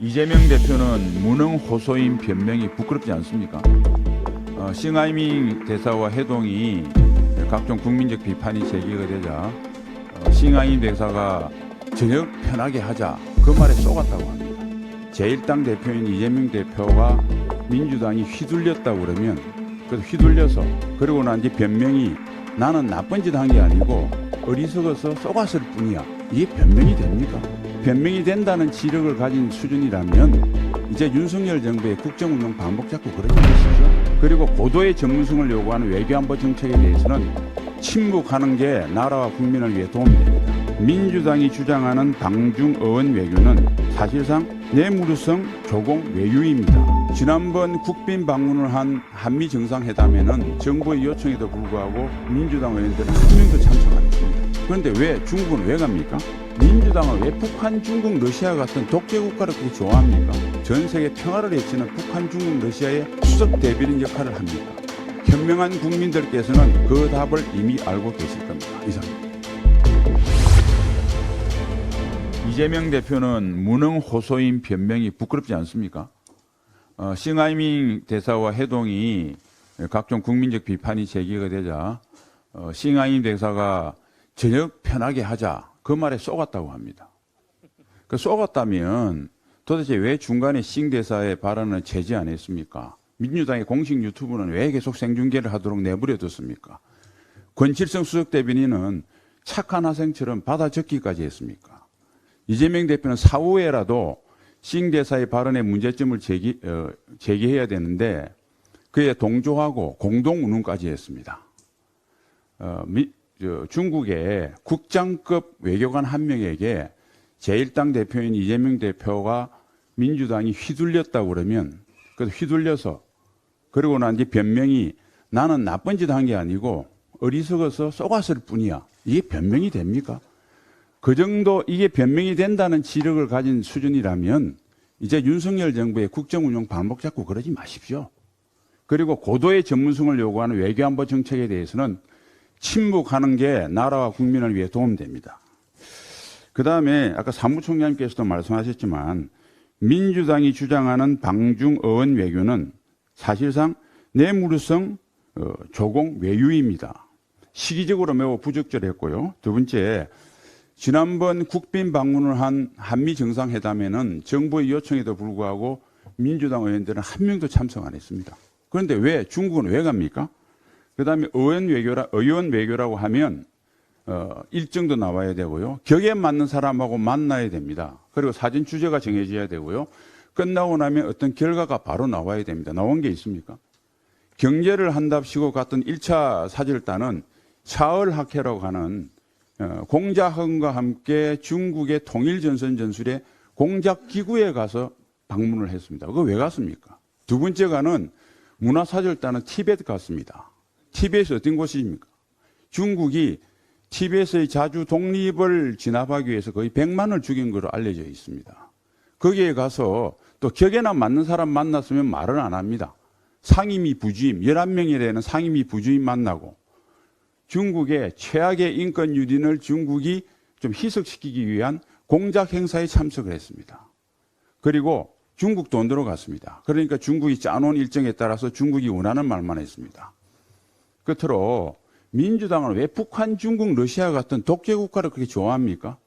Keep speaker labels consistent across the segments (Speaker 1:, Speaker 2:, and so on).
Speaker 1: 이재명 대표는 무능 호소인 변명이 부끄럽지 않습니까? 싱하이밍 대사와 해동이 각종 국민적 비판이 제기가 되자 싱하이밍 대사가 저녁 편하게 하자 그 말에 쏘갔다고 합니다. 제1당 대표인 이재명 대표가 민주당이 휘둘렸다고 그러면 그래서 휘둘려서 그러고 난 뒤 변명이 나는 나쁜 짓 한 게 아니고 어리석어서 쏘갔을 뿐이야. 이게 변명이 됩니까? 변명이 된다는 지력을 가진 수준이라면 이제 윤석열 정부의 국정운영 반복 자꾸 그러지 마십시오. 그리고 고도의 전문성을 요구하는 외교안보 정책에 대해서는 침묵하는 게 나라와 국민을 위해 도움됩니다. 민주당이 주장하는 방중 어원 외교는 사실상 뇌물성 조공 외유입니다. 지난번 국빈 방문을 한 한미 정상회담에는 정부의 요청에도 불구하고 민주당 의원들은 한 명도 참석 안 했습니다. 그런데 왜 중국은 왜 갑니까? 민주당은 왜 북한, 중국, 러시아 같은 독재 국가를 그렇게 좋아합니까? 전 세계 평화를 외치는 북한, 중국, 러시아의 수석 대변인 역할을 합니까? 현명한 국민들께서는 그 답을 이미 알고 계실 겁니다. 이상입니다. 이재명 대표는 무능 호소인 변명이 부끄럽지 않습니까? 싱하이밍 대사와 해동이 각종 국민적 비판이 제기가 되자 싱하이밍 대사가 저녁 편하게 하자 그 말에 쏘갔다고 합니다. 그 쏘갔다면 도대체 왜 중간에 싱 대사의 발언을 제지 안 했습니까? 민주당의 공식 유튜브는 왜 계속 생중계를 하도록 내버려 뒀습니까? 권칠성 수석 대변인은 착한 학생처럼 받아 적기까지 했습니까? 이재명 대표는 사후에라도 싱 대사의 발언에 문제점을 제기해야 되는데 그에 동조하고 공동 운운까지 했습니다. 중국의 국장급 외교관 한 명에게 제1당 대표인 이재명 대표가 민주당이 휘둘렸다고 그러면 그래서 휘둘려서 그러고 난 뒤 변명이 나는 나쁜 짓 한 게 아니고 어리석어서 쏘갔을 뿐이야. 이게 변명이 됩니까? 그 정도 이게 변명이 된다는 지력을 가진 수준이라면 이제 윤석열 정부의 국정운영 반복 자꾸 그러지 마십시오. 그리고 고도의 전문성을 요구하는 외교안보 정책에 대해서는 침묵하는 게 나라와 국민을 위해 도움됩니다. 그 다음에 아까 사무총장님께서도 말씀하셨지만 민주당이 주장하는 방중 어원 외교는 사실상 뇌물성 조공 외유입니다. 시기적으로 매우 부적절했고요. 두 번째, 지난번 국빈 방문을 한 한미 정상회담에는 정부의 요청에도 불구하고 민주당 의원들은 한 명도 참석 안 했습니다. 그런데 왜 중국은 왜 갑니까? 그 다음에 의원 외교라고 하면 일정도 나와야 되고요. 격에 맞는 사람하고 만나야 됩니다. 그리고 사진 주제가 정해져야 되고요. 끝나고 나면 어떤 결과가 바로 나와야 됩니다. 나온 게 있습니까? 경제를 한답시고 갔던 1차 사절단은 차얼학회라고 하는 공작헌과 함께 중국의 통일전선 전술의 공작기구에 가서 방문을 했습니다. 그거 왜 갔습니까? 두 번째가는 문화사절단은 티베트 갔습니다. 티베트이 어떤 곳입니까? 중국이 티베트의 자주 독립을 진압하기 위해서 거의 100만을 죽인 것으로 알려져 있습니다. 거기에 가서 또 격에나 맞는 사람 만났으면 말을 안 합니다. 상임위 부주임, 11명이 되는 상임위 부주임 만나고 중국의 최악의 인권 유린을 중국이 좀 희석시키기 위한 공작 행사에 참석을 했습니다. 그리고 중국 돈으로 갔습니다. 그러니까 중국이 짜놓은 일정에 따라서 중국이 원하는 말만 했습니다. 끝으로 민주당은 왜 북한, 중국, 러시아 같은 독재 국가를 그렇게 좋아합니까?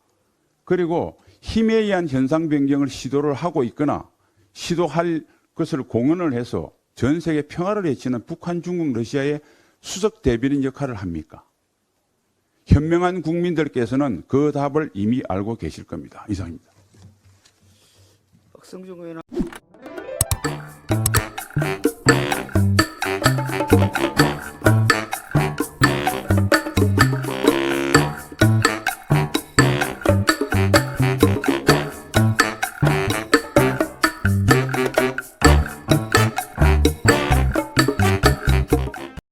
Speaker 1: 그리고 힘에 의한 현상 변경을 시도를 하고 있거나 시도할 것을 공언을 해서 전 세계 평화를 외치는 북한, 중국, 러시아의 수석 대변인 역할을 합니까? 현명한 국민들께서는 그 답을 이미 알고 계실 겁니다. 이상입니다.
Speaker 2: 박성중 의원.